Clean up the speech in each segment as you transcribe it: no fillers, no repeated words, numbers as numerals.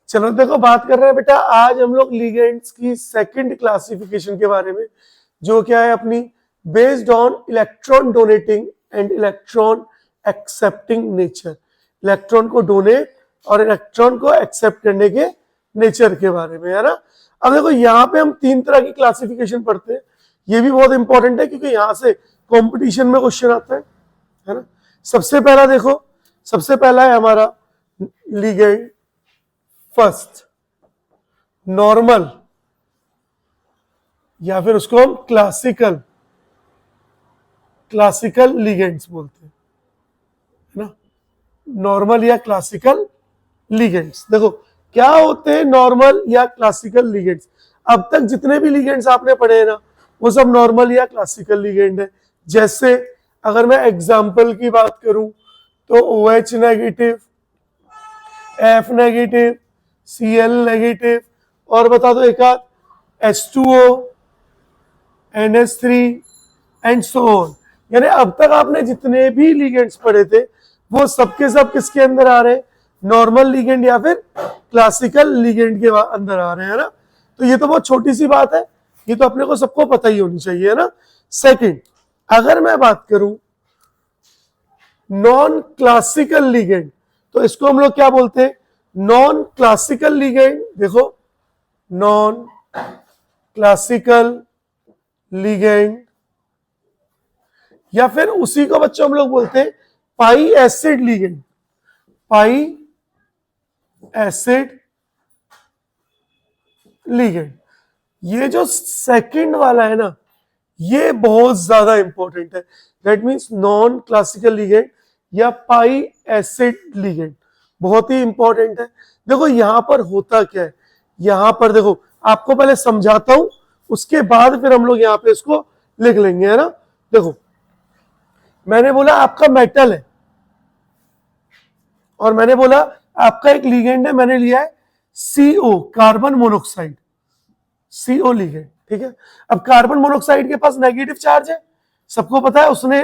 चलो देखो, बात कर रहे हैं बेटा आज हम लोग लिगेंड्स की सेकंड क्लासिफिकेशन के बारे में, जो क्या है अपनी based on electron donating and electron accepting nature. Electron को डोनेट और इलेक्ट्रॉन को एक्सेप्ट करने के नेचर के बारे में, है ना। अब देखो यहाँ पे हम 3 तरह की क्लासिफिकेशन पढ़ते हैं, ये भी बहुत इंपॉर्टेंट है क्योंकि यहाँ से कंपटीशन में क्वेश्चन आता है ना। सबसे पहला देखो, सबसे पहला है हमारा लिगेंड फर्स्ट नॉर्मल, या फिर उसको हम क्लासिकल लिगेंड्स बोलते हैं, है ना। नॉर्मल या क्लासिकल लिगेंड्स, देखो क्या होते हैं नॉर्मल या क्लासिकल लिगेंड्स। अब तक जितने भी लिगेंड्स आपने पढ़े हैं ना, वो सब नॉर्मल या क्लासिकल लिगेंड है। जैसे अगर मैं एग्जांपल की बात करूं तो OH negative, F negative, Cl negative, और बता दो एक आध H2O, NH3 and so on. यानी अब तक आपने जितने भी लिगेंड्स पढ़े थे वो सबके सब किसके अंदर आ रहे हैं, नॉर्मल लिगेंड या फिर क्लासिकल लिगेंड के अंदर आ रहे हैं, ना। तो ये तो बहुत छोटी सी बात है, ये तो अपने को सबको पता ही होनी चाहिए, है ना। सेकंड, अगर मैं बात करूं नॉन क्लासिकल लिगेंड, तो इसको हम लोग क्या बोलते हैं, नॉन क्लासिकल लिगेंड। देखो नॉन क्लासिकल लिगेंड, या फिर उसी को बच्चों हम लोग बोलते हैं पाई एसिड लिगेंड। पाई एसिड लिगेंड, ये जो सेकंड वाला है ना, ये बहुत ज्यादा इंपॉर्टेंट है। That means non classical ligand या पाई एसिड लिगेंड बहुत ही इंपॉर्टेंट है। देखो यहां पर होता क्या है, यहां पर देखो आपको पहले समझाता हूं, उसके बाद फिर हम लोग यहां पे इसको लिख लेंगे, है ना। देखो मैंने बोला आपका मेटल है, और मैंने बोला आपका एक लिगेंड है, मैंने लिया है CO, carbon monoxide, CO ligand, ठीक है। अब कार्बन मोनोऑक्साइड के पास नेगेटिव चार्ज है, सबको पता है, उसने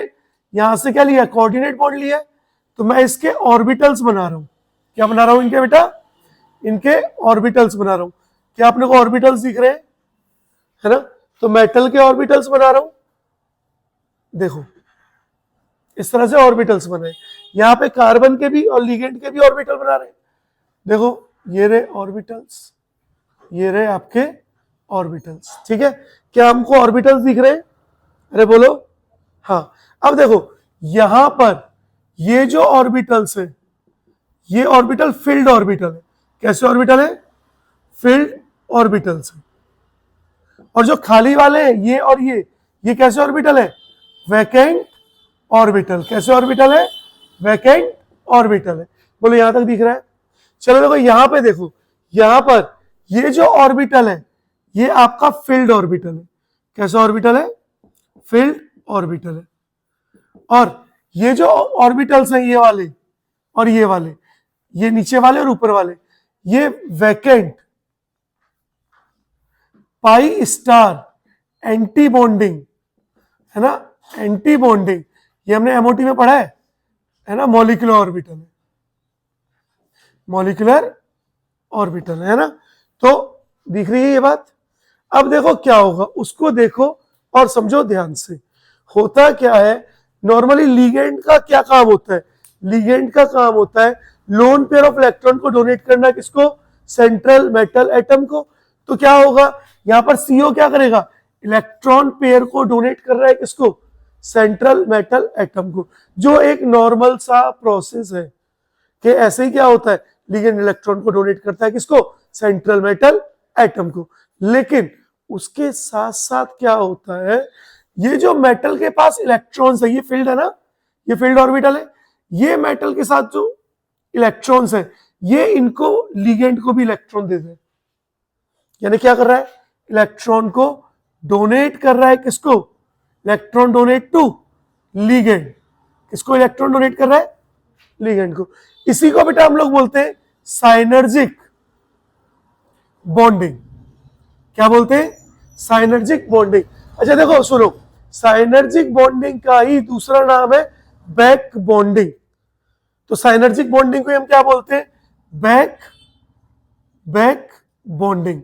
यहां से क्या लिया, कोऑर्डिनेट बॉन्ड लिया है। तो मैं इसके ऑर्बिटल्स बना रहा हूं, क्या बना रहा हूं इनके बेटा, इनके ऑर्बिटल्स बना रहा हूं। क्या अपने को ऑर्बिटल्स दिख रहे हैं, है ना। तो मेटल के ऑर्बिटल्स बना रहा हूं, देखो इस तरह से ऑर्बिटल्स बने। यहां पे कार्बन के भी और लिगेंड के भी ऑर्बिटल बना रहे हैं, देखो ये रहे ऑर्बिटल्स, ये रहे आपके ऑर्बिटल्स, ठीक है। क्या हमको ऑर्बिटल्स दिख रहे हैं, अरे बोलो हाँ। अब देखो यहां पर ये जो ऑर्बिटल्स है, ये ऑर्बिटल फिल्ड ऑर्बिटल है। कैसे ऑर्बिटल है, फिल्ड ऑर्बिटल्स है। और जो खाली वाले हैं ये और ये कैसे ऑर्बिटल है, वैकेंट ऑर्बिटल। कैसे ऑर्बिटल है, वैकेंट ऑर्बिटल है। बोलो यहां तक दिख रहा है। चलो देखो यहां पे, देखो यहां पर ये जो ऑर्बिटल है ये आपका फील्ड ऑर्बिटल है। कैसा ऑर्बिटल है, फील्ड ऑर्बिटल है। और ये जो ऑर्बिटल्स हैं, ये वाले और ये वाले, ये नीचे वाले और ऊपर वाले, ये vacant pi star anti bonding, है ना, एंटी बॉन्डिंग, ये हमने एमओटी में पढ़ा है ना, मॉलिक्यूलर ऑर्बिटल है, मॉलिक्यूलर ऑर्बिटल है ना। तो दिख रही है ये बात। अब देखो क्या होगा, उसको देखो और समझो ध्यान से। होता क्या है, नॉर्मली लिगेंड का क्या काम होता है, लिगेंड का काम होता है लोन पेयर ऑफ इलेक्ट्रॉन को डोनेट करना, किसको, सेंट्रल मेटल एटम को। तो क्या होगा, यहां पर CO क्या करेगा, इलेक्ट्रॉन पेयर को डोनेट कर रहा है, किसको, सेंट्रल मेटल एटम को। जो एक नॉर्मल सा प्रोसेस है कि ऐसे ही क्या होता है, लिगेंड इलेक्ट्रॉन को डोनेट करता है, किसको, सेंट्रल मेटल एटम को। लेकिन उसके साथ साथ क्या होता है, ये जो मेटल के पास इलेक्ट्रॉन्स है, ये फील्ड है ना, ये फील्ड ऑर्बिटल है, ये मेटल के साथ जो इलेक्ट्रॉन्स है, ये इनको लिगेंड को भी इलेक्ट्रॉन दे दे। यानी क्या कर रहा है, इलेक्ट्रॉन को डोनेट कर रहा है, किसको, इलेक्ट्रॉन डोनेट टू लिगेंड। किसको इलेक्ट्रॉन डोनेट कर रहा है, लिगेंड को। इसी को बेटा हम लोग बोलते हैं साइनर्जिक बॉन्डिंग। क्या बोलते हैं, साइनर्जिक बॉन्डिंग। अच्छा देखो सुनो, साइनर्जिक बॉन्डिंग का ही दूसरा नाम है बैक बॉन्डिंग। तो साइनर्जिक बॉन्डिंग को हम क्या बोलते हैं, बैक बैक बॉन्डिंग,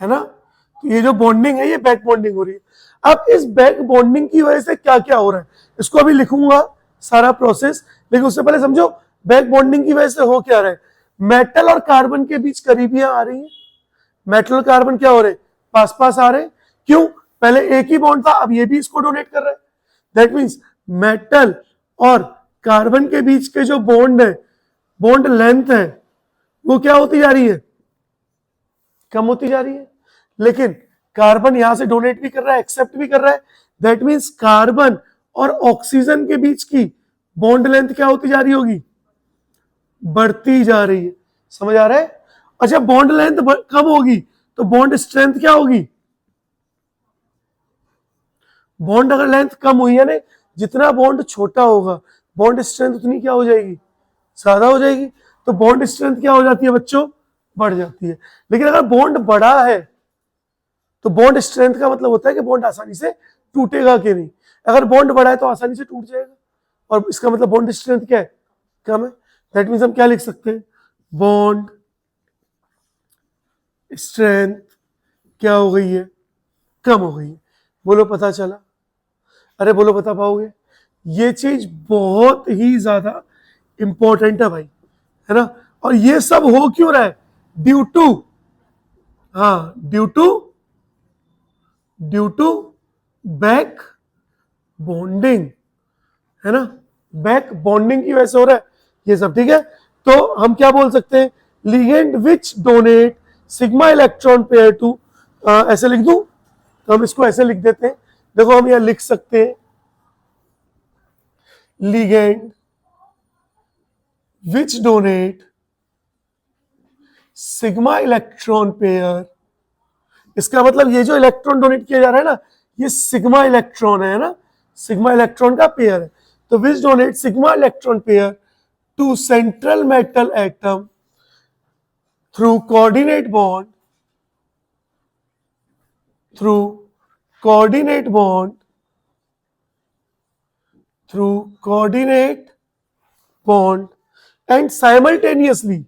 है ना। तो ये जो बॉन्डिंग है ये बैक बॉन्डिंग हो रही है। अब इस बैक बॉन्डिंग की वजह से क्या क्या हो रहा है इसको अभी लिखूंगा सारा प्रोसेस, लेकिन उससे पहले समझो बैक बॉन्डिंग की वजह से हो क्या रहा है। मेटल और कार्बन के बीच करीबियां आ रही है, मेटल और कार्बन क्या हो रहे, पास पास आ रहे। क्यों, पहले एक ही बॉन्ड था, अब ये भी इसको डोनेट कर रहा है। दैट मीन्स मेटल और कार्बन के बीच के जो बॉन्ड है, बॉन्ड लेंथ है, वो क्या होती जा रही है, कम होती जा रही है। लेकिन कार्बन यहां से डोनेट भी कर रहा है, एक्सेप्ट भी कर रहा है। दैट मीन्स कार्बन और ऑक्सीजन के बीच की बॉन्ड लेंथ क्या होती जा रही होगी, बढ़ती जा रही है। समझ आ रहा है। अच्छा, बॉन्ड लेंथ कम होगी तो बॉन्ड स्ट्रेंथ क्या होगी, बॉन्ड अगर लेंथ कम हुई है ना, जितना बॉन्ड छोटा होगा बॉन्ड स्ट्रेंथ उतनी क्या हो जाएगी, ज्यादा हो जाएगी। तो बॉन्ड स्ट्रेंथ क्या हो जाती है बच्चों, बढ़ जाती है। लेकिन अगर बॉन्ड बड़ा है तो बॉन्ड स्ट्रेंथ का मतलब होता है कि बॉन्ड आसानी से टूटेगा कि नहीं। अगर बॉन्ड बड़ा है तो आसानी से टूट जाएगा, और इसका मतलब बॉन्ड स्ट्रेंथ क्या है, कम है। दैट मीन्स हम क्या लिख सकते हैं, बॉन्ड स्ट्रेंथ क्या हो गई है, कम हो गई है। बोलो पता चला, अरे बोलो बता पाओगे। ये चीज बहुत ही ज्यादा इंपॉर्टेंट है भाई, है ना। और ये सब हो क्यों रहा है, ड्यू टू, हाँ ड्यू टू बैक बॉन्डिंग, है ना। बैक बॉन्डिंग की वजह से हो रहा है ये सब, ठीक है। तो हम क्या बोल सकते हैं, ligand which donate sigma electron pair to, ऐसे लिख दूं, तो हम इसको ऐसे लिख देते हैं। देखो हम यहां लिख सकते हैं, ligand which donate sigma electron pair, इसका मतलब ये जो इलेक्ट्रॉन डोनेट किया जा रहा है ना, ये सिग्मा इलेक्ट्रॉन है ना, सिग्मा इलेक्ट्रॉन का पेयर है। तो which donate sigma electron pair to central metal atom through coordinate bond, through coordinate bond, through coordinate bond and simultaneously,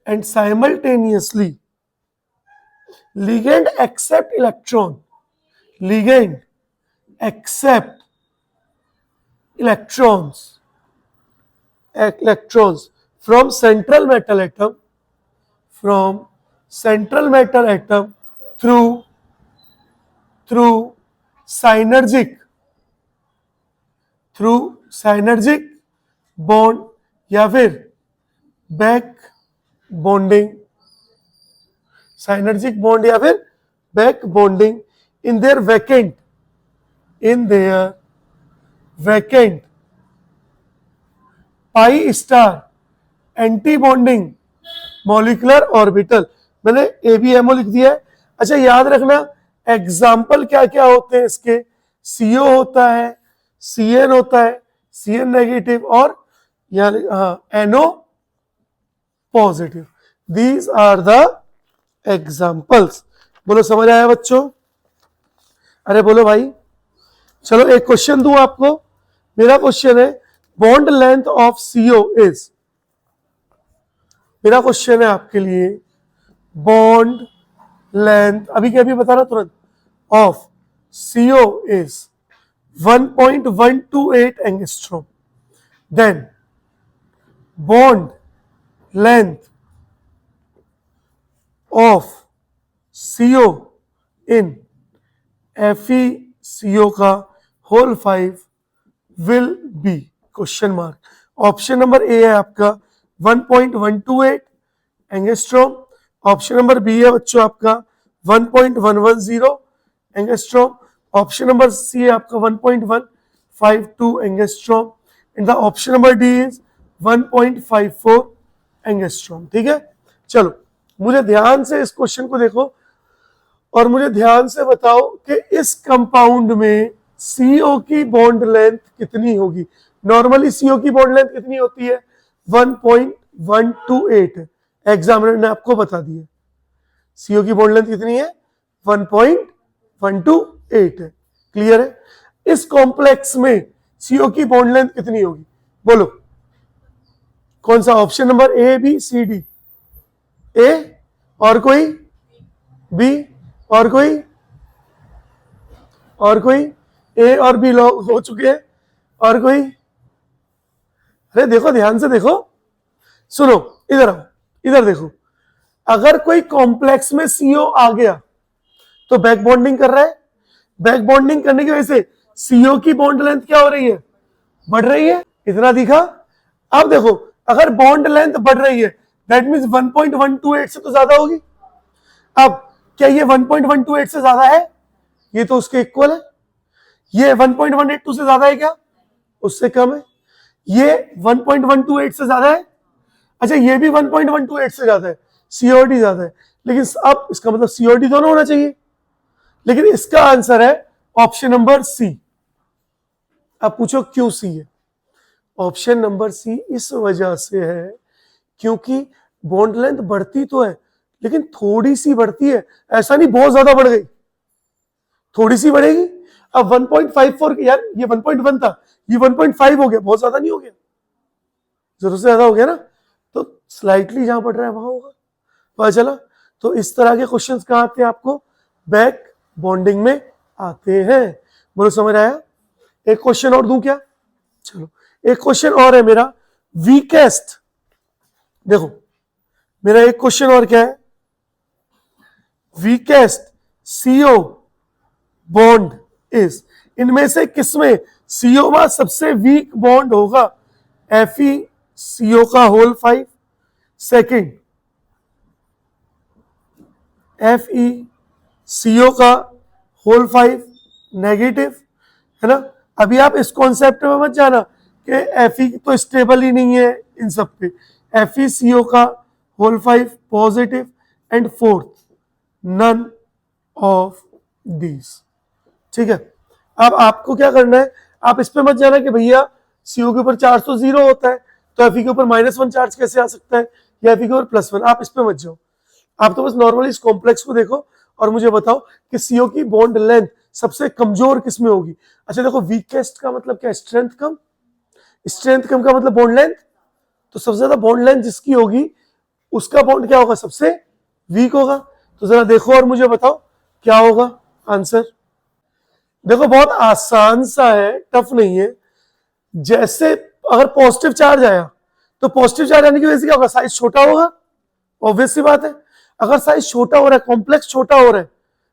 and simultaneously ligand accept electron, ligand accept electrons from central metal atom, from central metal atom through synergic, through synergic bond या फिर back bonding, synergic bond या फिर back bonding in their vacant pi star anti bonding molecular orbital. मैंने ABMO लिख दिया है। अच्छा याद रखना एग्जाम्पल क्या क्या होते हैं इसके, सीओ होता है, Cn होता है, Cn नेगेटिव, और NO positive. These are the examples. बोलो समझ आया बच्चों, अरे बोलो भाई। चलो एक क्वेश्चन दूं आपको, मेरा क्वेश्चन है bond length of CO is, मेरा क्वेश्चन है आपके लिए बॉन्ड लेंथ, अभी क्या अभी बता रहा तुरंत, of CO is 1.128 angstrom. Then bond length of CO in FeCO का whole 5 will be question mark. Option number A है आपका 1.128 एंगस्ट्रॉम, ऑप्शन नंबर बी है बच्चों आपका 1.110 एंगस्ट्रॉम, ऑप्शन नंबर सी है आपका 1.152 angstrom, and the option number D is 1.54 angstrom. ठीक है, चलो मुझे ध्यान से इस क्वेश्चन को देखो और मुझे ध्यान से बताओ कि इस कंपाउंड में CO की बॉन्ड लेंथ कितनी होगी। नॉर्मली CO की बॉन्ड लेंथ कितनी होती है, 1.128 है, एग्जामिनर ने आपको बता दिया। CO की बॉन्ड लेंथ कितनी है, 1.128 है। क्लियर है। इस कॉम्प्लेक्स में CO की बॉन्ड लेंथ कितनी होगी, बोलो कौन सा option number A B C D? A और कोई? बी और कोई? और कोई? ए और बी लॉक हो चुके हैं, और कोई? अरे देखो, ध्यान से देखो, सुनो, इधर आओ, इधर देखो। अगर कोई कॉम्प्लेक्स में सीओ आ गया तो बैक बॉन्डिंग कर रहा है। बैक बॉन्डिंग करने की वजह से सीओ की बॉन्ड लेंथ क्या हो रही है? बढ़ रही है। इतना दिखा। अब देखो, अगर बॉन्ड लेंथ बढ़ रही है दैट मींस 1.128 से तो ज्यादा होगी। अब क्या ये 1.128 से ज्यादा है? ये तो उसके इक्वल है। ये 1.182 से ज्यादा है क्या? उससे कम है। ये 1.128 से ज्यादा है। अच्छा, ये भी 1.128 से ज्यादा है, सीओडी ज्यादा है। लेकिन अब इसका मतलब सीओडी दोनों होना चाहिए, लेकिन इसका आंसर है ऑप्शन नंबर सी। अब पूछो क्यों सी है? ऑप्शन नंबर सी इस वजह से है क्योंकि बॉन्ड लेंथ बढ़ती तो है लेकिन थोड़ी सी बढ़ती है, ऐसा नहीं बहुत ज्यादा बढ़ गई, थोड़ी सी बढ़ेगी। अब 1.54, यार ये 1.1 था, ये 1.5 हो गया, बहुत ज्यादा नहीं हो गया? जरूरत से ज्यादा हो गया ना, तो स्लाइटली जहां बढ़ रहा है वहां होगा। पता चला? तो इस तरह के क्वेश्चंस कहां आते हैं आपको? बैक बॉन्डिंग में आते हैं। बोलो समझ आया? एक क्वेश्चन और दूं क्या? चलो, एक क्वेश्चन और है मेरा, वीकेस्ट। देखो, मेरा एक क्वेश्चन और क्या है? वीकेस्ट सीओ बॉन्ड इज, इनमें से किसमें सीओ में सबसे वीक बॉन्ड होगा? Fe CO का होल 5, सेकेंड Fe CO का होल 5 नेगेटिव, है ना। अभी आप इस कॉन्सेप्ट में मत जाना कि Fe तो स्टेबल ही नहीं है इन सब पे। Fe CO का whole 5 positive, and fourth none of these. ठीक है। अब आपको क्या करना है, आप इस पे मत जाना कि भैया सीओ के ऊपर चार्ज तो 0 होता है तो एफई के ऊपर -1 चार्ज कैसे आ सकता है, या एफई के ऊपर +1, आप इस पे मत जाओ। आप तो बस नॉर्मली इस कॉम्प्लेक्स को देखो और मुझे बताओ कि सीओ की बॉन्ड लेंथ सबसे कमजोर किसमें होगी। अच्छा देखो, वीकेस्ट का मतलब क्या? स्ट्रेंथ कम। स्ट्रेंथ कम का मतलब बॉन्ड लेंथ, तो सबसे ज्यादा बॉन्ड लेंथ जिसकी होगी उसका बॉन्ड क्या होगा? सबसे वीक होगा। तो जरा देखो और मुझे बताओ क्या होगा आंसर। देखो, बहुत आसान सा है, टफ नहीं है। जैसे अगर पॉजिटिव चार्ज आया तो पॉजिटिव चार्ज आने की वजह से क्या होगा? साइज छोटा होगा, ऑब्वियस सी बात है। अगर साइज छोटा हो रहा है, कॉम्प्लेक्स छोटा हो रहा है,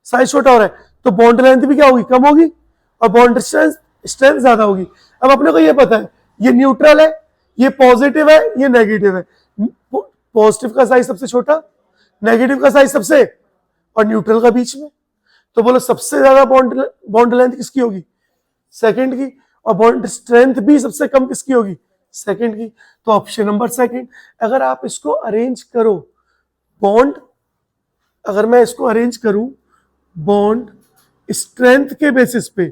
साइज छोटा हो रहा है, तो बॉन्ड लेंथ भी क्या होगी? कम होगी, और बॉन्ड स्ट्रेंथ ज्यादा होगी। अब अपने को ये पता है ये न्यूट्रल है, ये पॉजिटिव है, ये नेगेटिव है। पॉजिटिव का साइज सबसे छोटा, नेगेटिव का साइज सबसे, और न्यूट्रल का बीच में। तो बोलो सबसे ज्यादा बॉन्ड लेंथ किसकी होगी? सेकंड की। और बॉन्ड स्ट्रेंथ भी सबसे कम किसकी होगी? सेकंड की। तो ऑप्शन नंबर सेकंड। अगर आप इसको अरेंज करो बॉन्ड, अगर मैं इसको अरेंज करूं बॉन्ड स्ट्रेंथ के बेसिस पे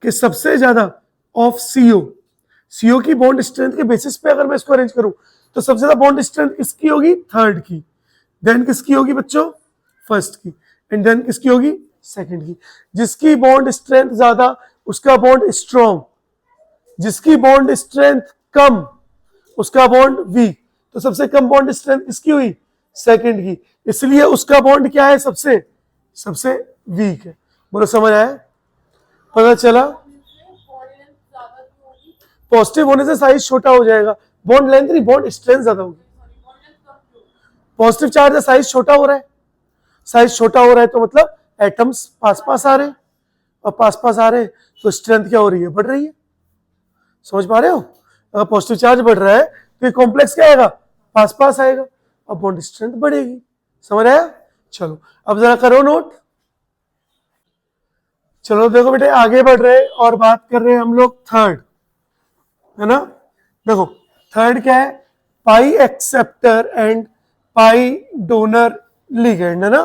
कि सबसे ज्यादा ऑफ सीओ की बॉन्ड स्ट्रेंथ के बेसिस पे अगर मैं इसको अरेंज करूं तो सबसे ज्यादा बॉन्ड स्ट्रेंथ किसकी होगी? थर्ड की। देन किसकी होगी बच्चों? फर्स्ट की। एंड देन किसकी होगी? सेकंड की। जिसकी बॉन्ड स्ट्रेंथ ज्यादा उसका बॉन्ड स्ट्रॉन्ग, जिसकी बॉन्ड स्ट्रेंथ कम उसका बॉन्ड वीक। तो सबसे कम बॉन्ड स्ट्रेंथ किसकी हुई? सेकंड की। इसलिए उसका बॉन्ड क्या है? सबसे सबसे वीक है। बोलो समझ आया? पता चला? पॉजिटिव होने से साइज छोटा हो जाएगा, बॉन्ड लेंथ नहीं, बॉन्ड स्ट्रेंथ ज्यादा होगी। पॉजिटिव चार्ज है, साइज छोटा हो रहा है, साइज छोटा हो रहा है तो मतलब एटम्स पास पास आ रहे हैं, और पास पास आ रहे हैं तो स्ट्रेंथ क्या हो रही है? बढ़ रही है। समझ पा रहे हो? अगर पॉजिटिव चार्ज बढ़ रहा है तो ये कॉम्प्लेक्स क्या आएगा? पास पास आएगा, और बॉन्ड स्ट्रेंथ बढ़ेगी। समझ आया? चलो अब जरा करो नोट। चलो देखो बेटे, आगे बढ़ रहे और बात कर रहे हैं हम लोग थर्ड, है ना। देखो थर्ड क्या है? पाई acceptor and pi donor ligand, है ना।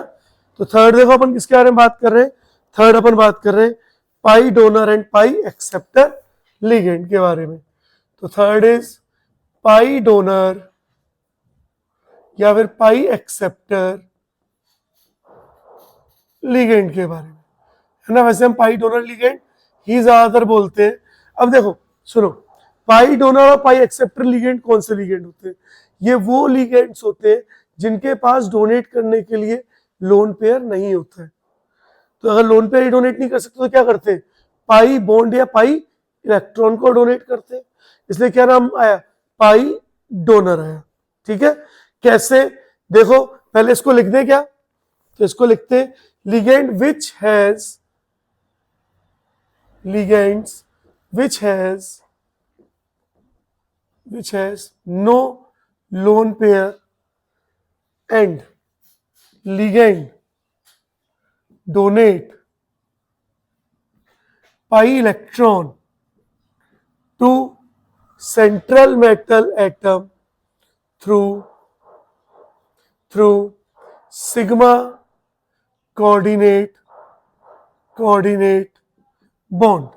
तो थर्ड देखो अपन किसके बारे में बात कर रहे हैं? थर्ड अपन बात कर रहे हैं pi donor and pi acceptor ligand के बारे में। तो थर्ड इज पाई डोनर या फिर पाई एक्सेप्टर लिगेंड के बारे में, है ना। वैसे हम पाई डोनर लिगेंड ही ज्यादातर बोलते हैं। अब देखो सुनो, पाई डोनर और पाई एक्सेप्टर लिगेंड कौन से लिगेंड होते हैं? ये वो लिगेंड्स होते हैं जिनके पास डोनेट करने के लिए लोन पेयर नहीं होता है। तो अगर लोन पेयर ही डोनेट नहीं कर सकते तो क्या करते हैं? पाई बॉन्ड या पाई इलेक्ट्रॉन को डोनेट करते हैं, इसलिए क्या नाम आया? पाई डोनर आया। ठीक है, कैसे? देखो पहले इसको लिख दे क्या, तो इसको लिखते हैं ligand which has no lone pair and ligand donate pi electron to central metal atom through sigma coordinate bond।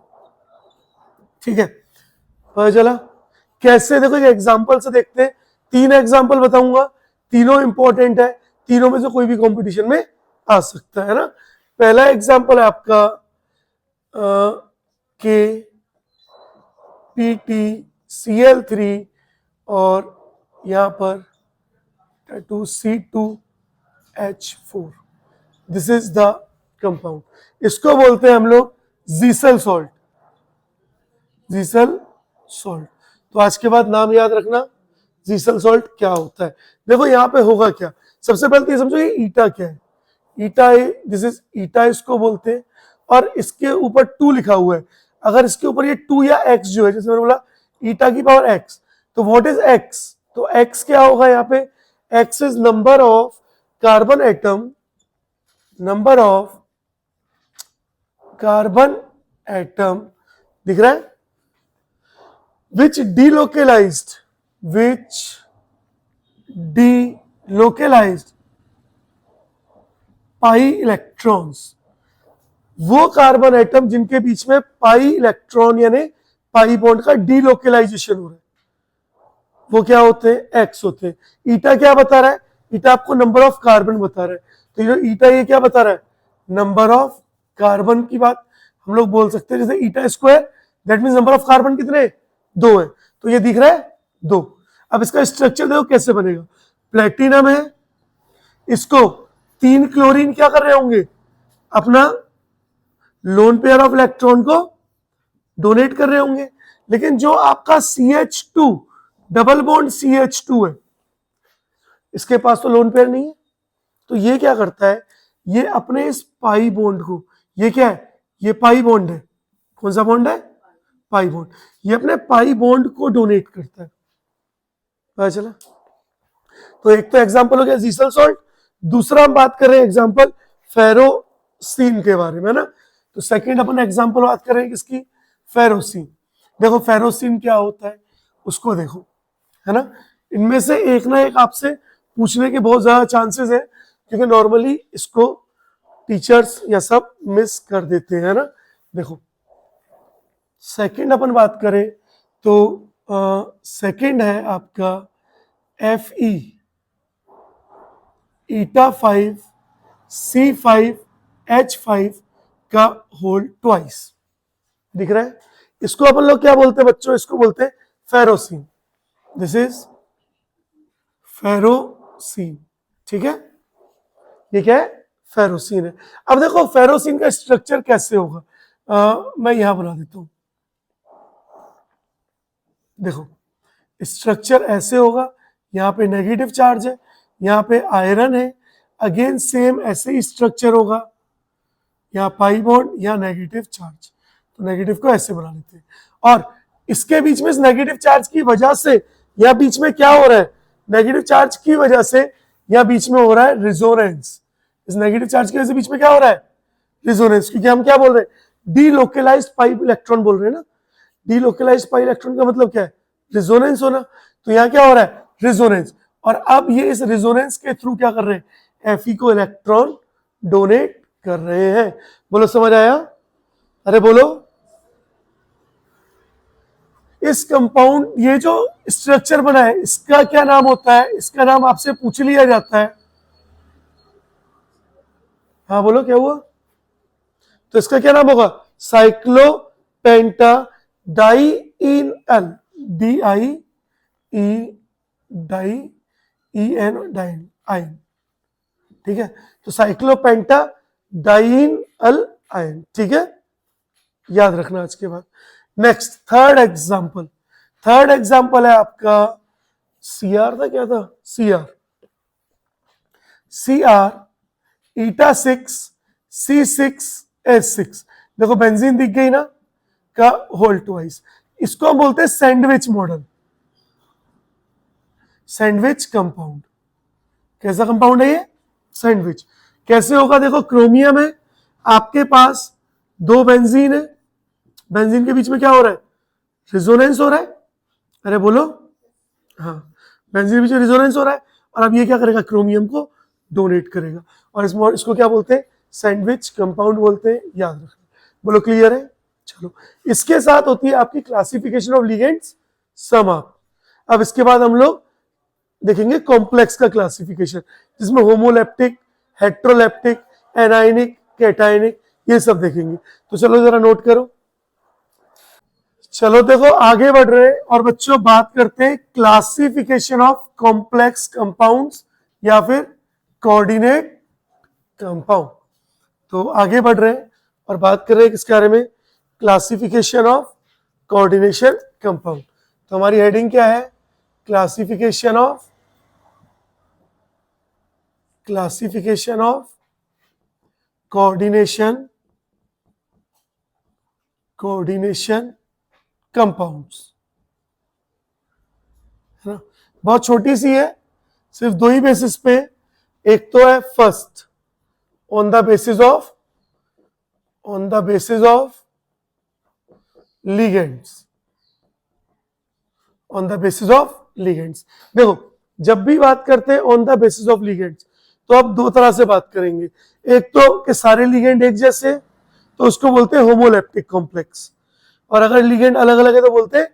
ठीक है, पता चला कैसे? देखो एक एग्जांपल से देखते हैं, 3 एग्जांपल बताऊंगा, तीनों इंपॉर्टेंट है, तीनों में से कोई भी कंपटीशन में आ सकता है ना। पहला एग्जांपल है आपका KPtCl3 और यहां पर 2C2H4, this is the compound, इसको बोलते हैं हम लोग जीसल सॉल्ट। तो आज के बाद नाम याद रखना, जीसल सॉल्ट क्या होता है। देखो यहाँ पे होगा क्या, सबसे पहले तो ये समझो ये ईटा क्या है। ईटा, दिस इज ईटा इसको बोलते हैं, और इसके ऊपर 2 लिखा हुआ है। अगर इसके ऊपर ये 2 या x जो है, जैसे मैंने बोला ईटा की पावर x, तो व्हाट इज x? तो x क्या होगा यहाँ पे? x is number of carbon atom, दिख रहा है, which delocalized पाई इलेक्ट्रॉन्स, वो कार्बन एटम जिनके बीच में पाई इलेक्ट्रॉन यानी पाई बॉन्ड का डीलोकलाइजेशन हो रहा है, वो क्या होते हैं? एक्स होते हैं। ईटा क्या बता रहा है? ईटा आपको नंबर ऑफ कार्बन बता रहा है, तो ये ईटा ये क्या बता रहा है? नंबर ऑफ कार्बन की बात हम लोग बोल सकते हैं, जैसे eta square, that mean number of carbon कितने? 2 है, तो ये दिख रहा है 2। अब इसका स्ट्रक्चर देखो कैसे बनेगा, प्लेटिनम है, इसको 3 क्लोरीन क्या कर रहे होंगे? अपना लोन पेयर ऑफ इलेक्ट्रॉन को डोनेट कर रहे होंगे, लेकिन जो आपका CH2 डबल बॉन्ड CH2 है, इसके पास तो लोन पेयर नहीं है, तो ये क्या करता है? ये अपने इस पाई बॉन्ड को, ये क्या है? ये पाई बॉन्ड है, कौन सा बॉन्ड है? पाई बॉन्ड, ये अपने पाई बॉन्ड को डोनेट करता है। पता चला? तो एक तो एग्जांपल हो गया जीसल सॉल्ट, दूसरा हम बात कर रहे हैं एग्जांपल फेरोसिन के बारे में ना। तो सेकंड अपन एग्जांपल बात कर रहे हैं किसकी? फेरोसिन। देखो फेरोसिन क्या होता है उसको देखो, है ना। इनमें से एक ना एक आपसे पूछने के बहुत ज्यादा चांसेस है, क्योंकि नॉर्मली इसको टीचर्स या सब मिस कर देते हैं ना। देखो सेकंड अपन बात करें तो सेकंड है आपका Fe ईटा 5 C5H5 का होल ट्वाइस, दिख रहा है। इसको अपन लोग क्या बोलते हैं बच्चों? इसको बोलते हैं फेरोसिन, दिस इज फेरोसिन। ठीक है, ये क्या है? फेरोसिन है। अब देखो फेरोसिन का स्ट्रक्चर कैसे होगा, मैं यहां बना देता हूं। देखो स्ट्रक्चर ऐसे होगा, यहाँ पे नेगेटिव चार्ज है, यहाँ पे आयरन है, अगेन सेम ऐसे ही स्ट्रक्चर होगा, यहाँ पाई बॉन्ड, यहाँ नेगेटिव चार्ज, तो नेगेटिव को ऐसे बना लेते हैं। और इसके बीच में इस नेगेटिव चार्ज की वजह से यहाँ बीच में क्या हो रहा है? नेगेटिव चार्ज की वजह से यहाँ बीच में हो रहा है रिजोनेंस। इस नेगेटिव चार्ज की वजह से बीच में क्या हो रहा है? रिजोनेंस, क्योंकि हम क्या बोल रहे हैं? डीलोकलाइज्ड पाई इलेक्ट्रॉन बोल रहे हैं ना। डीलोकलाइज्ड पाई इलेक्ट्रॉन का मतलब क्या है? रिजोनेंस होना। तो यहाँ क्या हो रहा है? रिजोनेंस। और अब ये इस रिजोनेंस के थ्रू क्या कर रहे हैं? Fe को इलेक्ट्रॉन डोनेट कर रहे हैं। बोलो समझ आया? अरे बोलो। इस कंपाउंड, ये जो स्ट्रक्चर बना है, इसका क्या नाम होता है? इसका नाम आपसे पूछ लिया जाता है। हाँ बोलो क्या हुआ? तो इसका क्या नाम होगा? Cyclopentadienyl, DIE di EN diene ion, ठीक है। तो साइक्लोपेंटा डाइन अल आयन, ठीक है, याद रखना आज के बाद। नेक्स्ट थर्ड एग्जाम्पल है आपका CR था, क्या था, CR ईटा 6 C6H6, देखो बेंजीन दिख गई ना का होल ट्वाइस, इसको हम बोलते हैं सैंडविच मॉडल, सैंडविच कंपाउंड। कैसा कंपाउंड है ये, सैंडविच। कैसे होगा, देखो क्रोमियम है, आपके पास दो बेंजीन है, बेंजीन के बीच में क्या हो रहा है, रिजोनेंस हो रहा है, अरे बोलो, हाँ, बेंजीन के बीच में रिजोनेंस हो रहा है, और अब ये क्या करेगा, क्रोमियम को डोनेट करेगा, और इसको क्या बोलते हैं, सैंडविच कंपाउंड बोलते हैं, याद रखना। बोलो क्लियर है। चलो, इसके साथ होती है आपकी क्लासिफिकेशन ऑफ लिगेंड्स समाप्त। अब इसके बाद हम लोग देखेंगे कॉम्प्लेक्स का क्लासिफिकेशन, जिसमें होमोलेप्टिक, हेट्रोलेप्टिक, एनायनिक, कैटायनिक, ये सब देखेंगे। तो चलो जरा नोट करो। चलो देखो आगे बढ़ रहे हैं, और बच्चों बात करते हैं क्लासिफिकेशन ऑफ कॉम्प्लेक्स कंपाउंड्स या फिर कोऑर्डिनेट कंपाउंड। तो आगे बढ़ रहे हैं और बात कर रहे हैं किसके बारे में, क्लासिफिकेशन ऑफ कोऑर्डिनेशन कंपाउंड। तो हमारी हेडिंग क्या है, क्लासिफिकेशन ऑफ कोऑर्डिनेशन कंपाउंड्स, है ना। बहुत छोटी सी है, सिर्फ दो ही बेसिस पे। एक तो है first, on the basis of ligands, on the basis of ligands. देखो जब भी बात करते हैं on the basis of ligands, तो आप दो तरह से बात करेंगे। एक तो कि सारे लिगेंड एक जैसे, तो उसको बोलते हैं होमोलेप्टिक कॉम्प्लेक्स, और अगर लिगेंड अलग अलग है तो बोलते हैं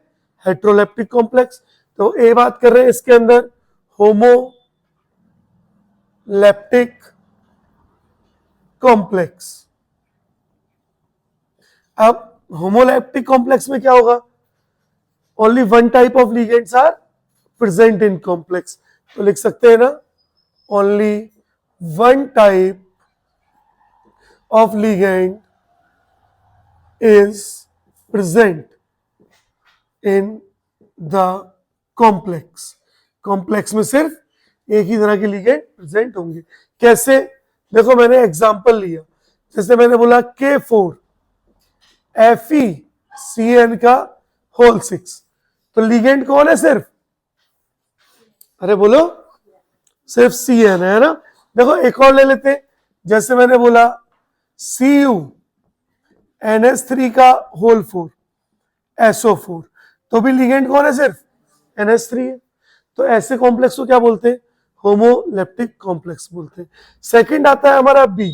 हेट्रोलेप्टिक कॉम्प्लेक्स। तो ये बात कर रहे हैं इसके अंदर होमोलेप्टिक कॉम्प्लेक्स। अब होमोलेप्टिक कॉम्प्लेक्स में क्या होगा, only one type of ligands are present in complex. तो लिख सकते हैं ना, only one type of ligand is present in the complex. Complex में सिर्फ एक ही तरह के लिगेंड प्रेजेंट होंगे। कैसे, देखो मैंने एग्जांपल लिया, जैसे मैंने बोला K4 FeCN का होल 6, तो लिगेंड कौन है सिर्फ, अरे बोलो, सिर्फ CN है ना। देखो एक और ले लेते हैं, जैसे मैंने बोला CuNH3 का होल 4 SO4, तो भी लिगेंड कौन है, सिर्फ NH3 है। तो ऐसे कॉम्प्लेक्स को क्या बोलते हैं, होमोलेप्टिक कॉम्प्लेक्स बोलते हैं। सेकंड आता है हमारा B,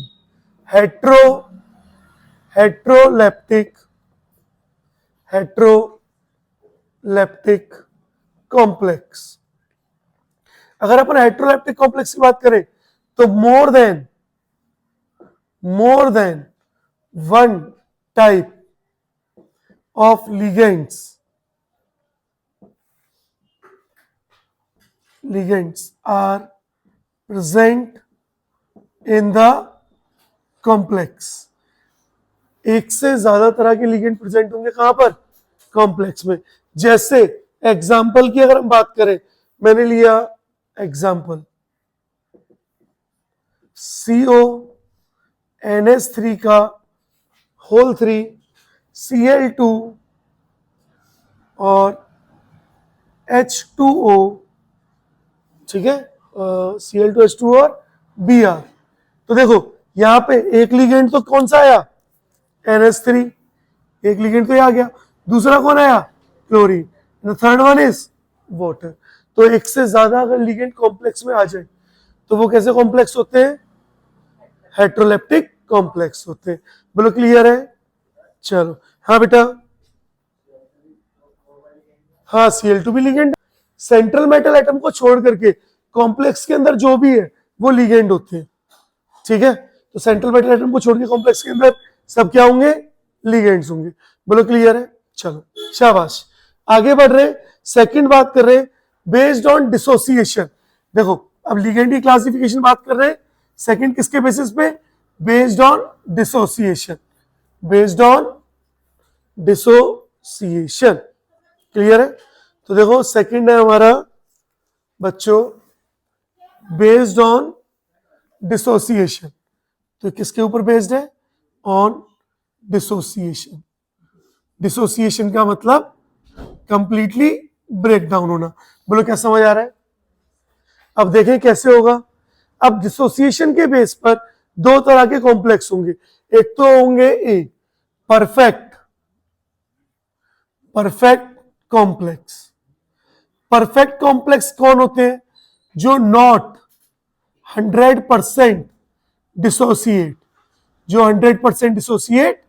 हेट्रोलेप्टिक कॉम्प्लेक्स। अगर अपन हेट्रोलेप्टिक कॉम्प्लेक्स की बात करें, तो more than one type of ligands are present in the complex। एक से ज्यादा तरह के लिगेंड प्रेजेंट होंगे कहां पर, कॉम्प्लेक्स में। जैसे एग्जाम्पल की अगर हम बात करें, मैंने लिया एग्जाम्पल CONH3 का होल 3 Cl2 और H2O, ठीक है, Cl2H2 और Br। तो देखो यहां पे एक लिगेंड तो कौन सा आया, NH3, एक लिगेंड तो ये आ गया, दूसरा कौन आया, chlorine, the third one is water. तो एक से ज्यादा अगर लिगेंड कॉम्प्लेक्स में आ जाए तो वो कैसे कॉम्प्लेक्स होते हैं, हेट्रोलेप्टिक कॉम्प्लेक्स होते हैं। बोलो क्लियर है। चलो हाँ बेटा, हाँ Cl2 भी लिगेंड। सेंट्रल मेटल एटम को छोड़ करके कॉम्प्लेक्स के अंदर जो भी है वो लिगेंड होते हैं, ठीक है। तो सेंट्रल मेटल एटम को छोड़ के कॉम्प्लेक्स के अंदर सब क्या होंगे, लिगेंड्स होंगे। बोलो क्लियर है। चलो शाबाश, आगे बढ़ रहे, सेकंड बात कर रहे बेस्ड ऑन डिसोसिएशन। देखो अब लिगेंड की क्लासिफिकेशन बात कर रहे हैं, सेकंड किसके बेसिस पे, based on dissociation, based on dissociation. Clear है? तो देखो सेकंड है हमारा बच्चों बेस्ड ऑन डिसोसिएशन, तो किसके ऊपर बेस्ड है, ऑन डिसोसिएशन। डिसोसिएशन का मतलब कंप्लीटली ब्रेक डाउन होना। बोलो क्या समझ आ रहा है? अब देखें कैसे होगा। अब डिसोसिएशन के बेस पर दो तरह के कॉम्प्लेक्स होंगे, एक तो होंगे a perfect, perfect complex. Perfect complex कौन होते हैं, जो नॉट 100% डिसोसिएट, जो 100% डिसोसिएट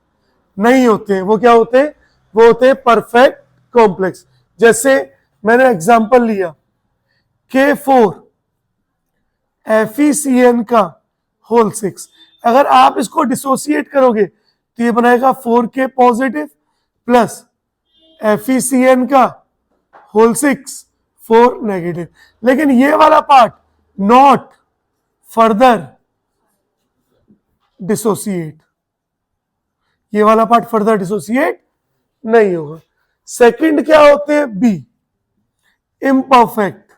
नहीं होते हैं, वो क्या होते हैं, वो होते हैं परफेक्ट कॉम्प्लेक्स। जैसे मैंने एग्जांपल लिया K4 FeCN का होल 6, अगर आप इसको डिसोसिएट करोगे तो ये बनाएगा 4K पॉजिटिव प्लस FeCN का होल 6 4 नेगेटिव। लेकिन ये वाला पार्ट नॉट फर्दर डिसोसिएट, ये वाला पार्ट फर्दर डिसोसिएट नहीं होगा। सेकंड क्या होते हैं, B imperfect,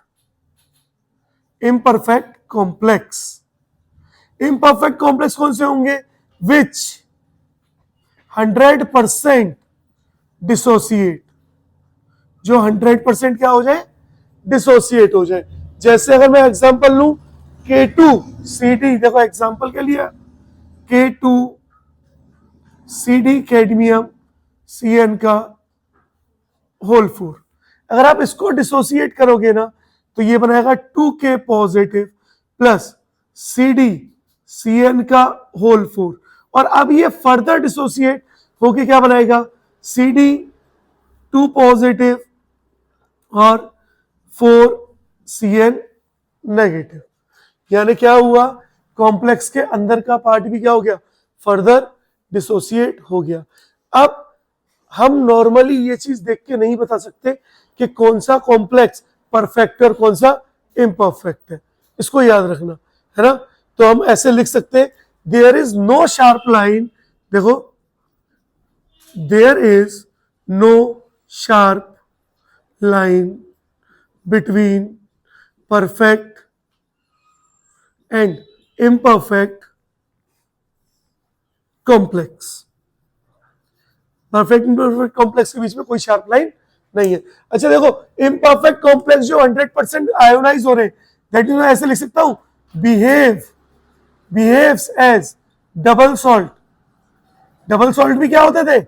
imperfect complex. Imperfect complex कौन से होंगे, विच 100% डिसोसिएट, जो 100% क्या हो जाए, डिसोसिएट हो जाए। जैसे अगर मैं एग्जांपल लूं K2CD, देखो एग्जांपल के लिए K2CD कैडमियम CN का होल 4, अगर आप इसको डिसोसिएट करोगे ना तो ये बनाएगा 2K पॉजिटिव प्लस CN का होल 4, और अब ये फर्दर डिसोसिएट होके क्या बनाएगा, CD2 पॉजिटिव और 4CN नेगेटिव। यानी क्या हुआ, कॉम्प्लेक्स के अंदर का पार्ट भी क्या हो गया, फर्दर डिसोसिएट हो गया। अब हम नॉर्मली ये चीज देख के नहीं बता सकते कि कौन सा कॉम्प्लेक्स परफेक्ट और कौन सा इम्परफेक्ट है, इसको याद रखना है ना। तो हम ऐसे लिख सकते हैं, there is no sharp line, देखो there is no sharp line between perfect and imperfect complex. Perfect imperfect complex के बीच में कोई शार्प लाइन नहीं है। अच्छा देखो, इम्परफेक्ट कॉम्प्लेक्स जो 100% आयोनाइज हो रहे हैं, दैट इज मैं ऐसे लिख सकता हूं, behaves as double salt. Double salt भी क्या होते थे,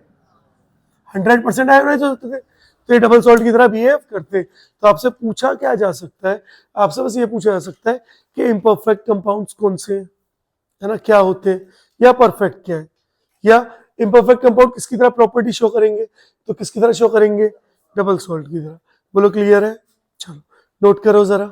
100% आयोनाइज होते थे, तो ये डबल सॉल्ट की तरह बिहेव करते। तो आपसे पूछा क्या जा सकता है, आपसे बस ये पूछा जा सकता है कि इम्परफेक्ट कंपाउंड्स कौन से हैं, है ना, क्या होते हैं, या परफेक्ट क्या है, या इम्परफेक्ट कंपाउंड किसकी तरह प्रॉपर्टी शो करेंगे, तो किसकी तरह शो करेंगे, डबल सॉल्ट की तरह। बोलो क्लियर है? चलो नोट करो जरा।